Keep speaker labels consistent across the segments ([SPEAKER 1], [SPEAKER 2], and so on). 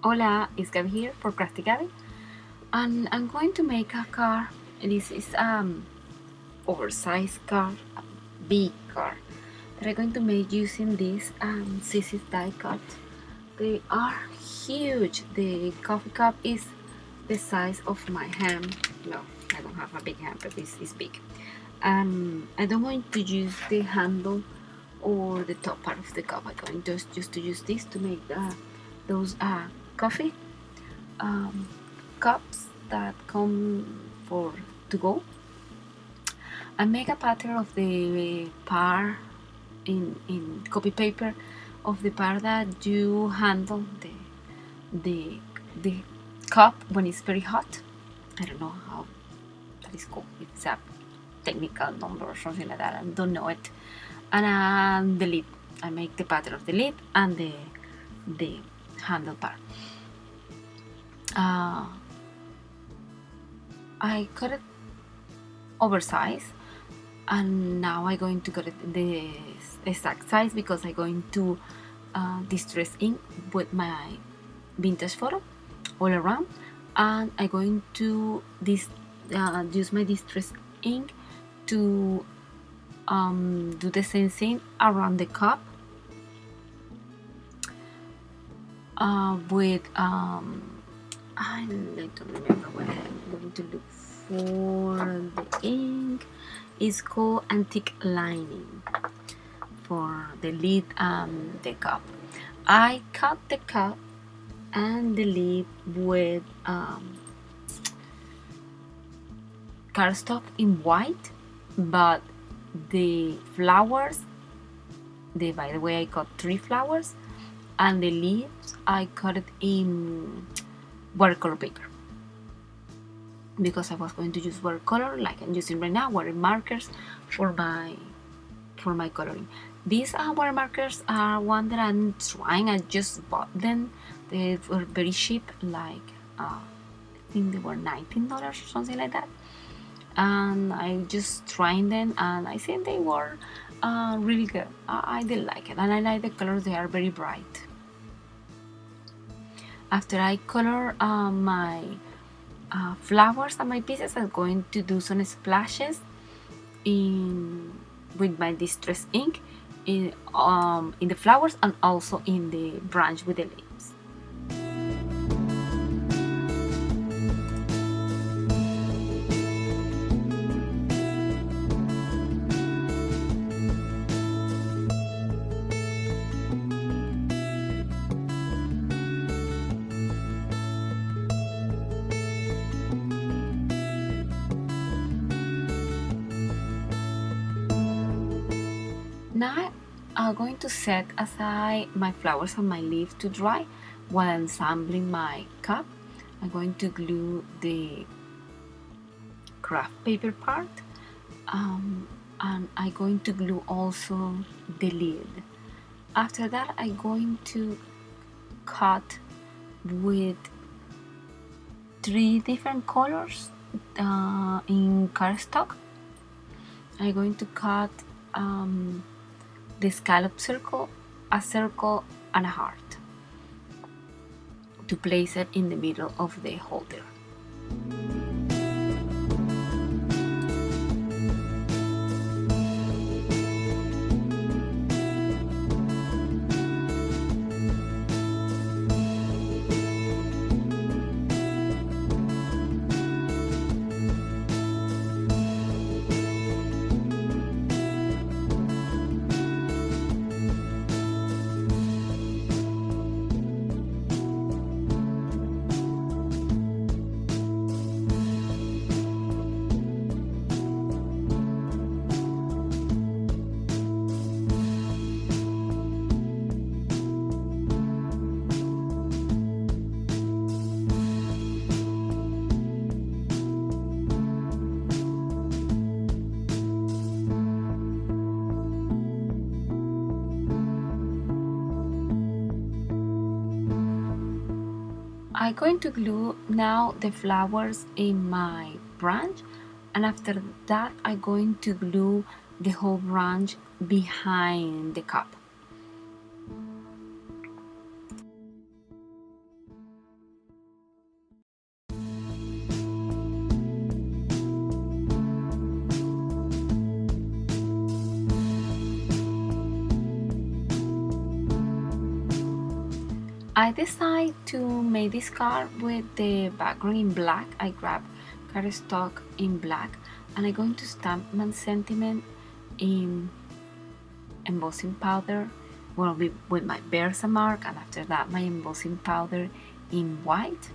[SPEAKER 1] Hola, it's Gabi here for Crafty Gabi, and I'm going to make a car. This is oversized car, a big car that I'm going to make using this SIZZIX die cut. They are huge. The coffee cup is the size of my hand. No, I don't have a big hand, but this is big. I don't want to use the handle or the top part of the cup. I'm going just to use this to make those coffee cups that come for to go. I make a pattern of the part in copy paper of the part that you handle the cup when it's very hot. I don't know how that is called. It's a technical number or something like that. I don't know it. And the lid. I make the pattern of the lid and the handle part. I cut it oversized, and now I'm going to cut it the exact size because I'm going to distress ink with my vintage photo all around, and I'm going to use my distress ink to do the same thing around the cup with I don't remember what I'm going to look for. The ink is called antique lining for the lid and the cup. I cut the cup and the lid with cardstock in white, but the flowers, by the way, I cut 3 flowers, and the leaves I cut it in watercolor paper because I was going to use watercolor like I'm using right now, water markers for my coloring. These water markers are one that I'm trying. I just bought them. They were very cheap, like I think they were $19 or something like that, and I just trying them, and I think they were really good. I did like it, and I like the colors. They are very bright. After I color my flowers and my pieces, I'm going to do some splashes with my distress ink in the flowers and also in the branch with the leaves. Now I'm going to set aside my flowers and my leaves to dry while assembling my cup. I'm going to glue the craft paper part, and I'm going to glue also the lid. After that, I'm going to cut with 3 different colors in cardstock. I'm going to cut the scallop circle, a circle, and a heart to place it in the middle of the holder. I'm going to glue now the flowers in my branch, and after that I'm going to glue the whole branch behind the cup. I decided to make this card with the background in black. I grabbed cardstock in black and I'm going to stamp my sentiment in embossing powder, well, with my Versamark, and after that my embossing powder in white.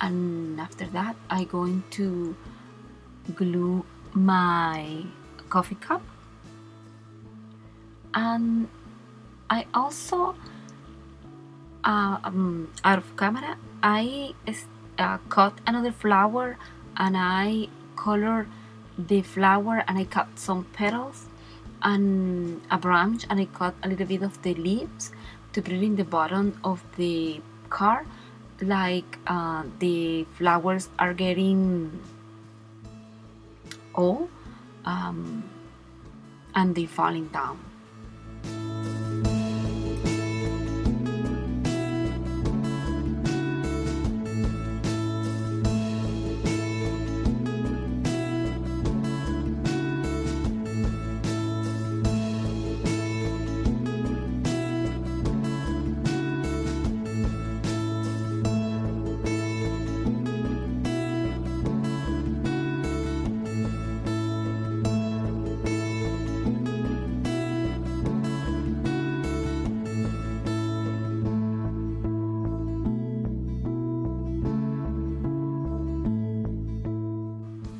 [SPEAKER 1] And after that I'm going to glue my coffee cup, and I also out of camera I cut another flower and I colored the flower and I cut some petals and a branch and I cut a little bit of the leaves to put it in the bottom of the card, like the flowers are getting old and they falling down.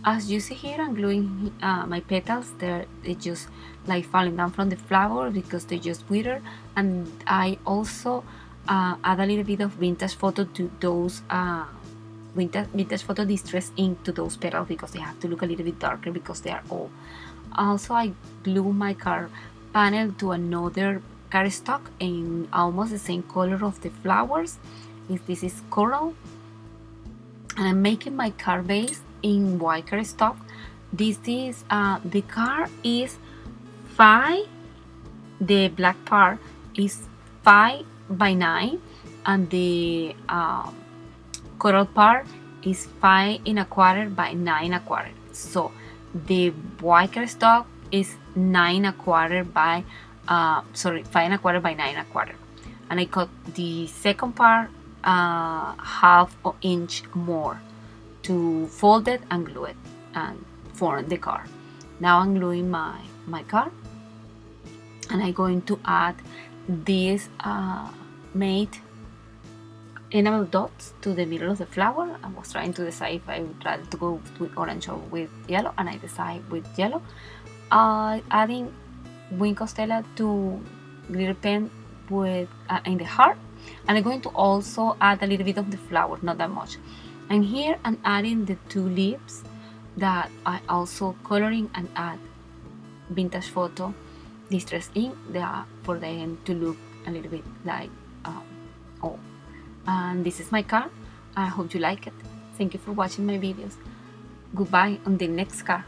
[SPEAKER 1] As you see here, I'm gluing my petals. They're just like falling down from the flower because they just wither. And I also add a little bit of vintage photo to those vintage photo distress ink to those petals because they have to look a little bit darker because they are old. Also, I glue my card panel to another cardstock in almost the same color of the flowers. This is coral, and I'm making my card base in white cardstock. This is the card is 5, the black part is 5 by 9, and the coral part is 5 1/4 by 9 1/4. So the white cardstock is 9 1/4 by 5 1/4 by 9 1/4, and I cut the second part half an inch more to fold it and glue it and form the card. Now I'm gluing my card, and I'm going to add these made enamel dots to the middle of the flower. I was trying to decide if I would rather to go with orange or with yellow, and I decided with yellow. Adding wing Costella to glitter pen with in the heart, and I'm going to also add a little bit of the flower, not that much. And here I'm adding the 2 leaves that I also coloring and add vintage photo distress ink for them to look a little bit like old. And this is my card. I hope you like it. Thank you for watching my videos. Goodbye on the next card.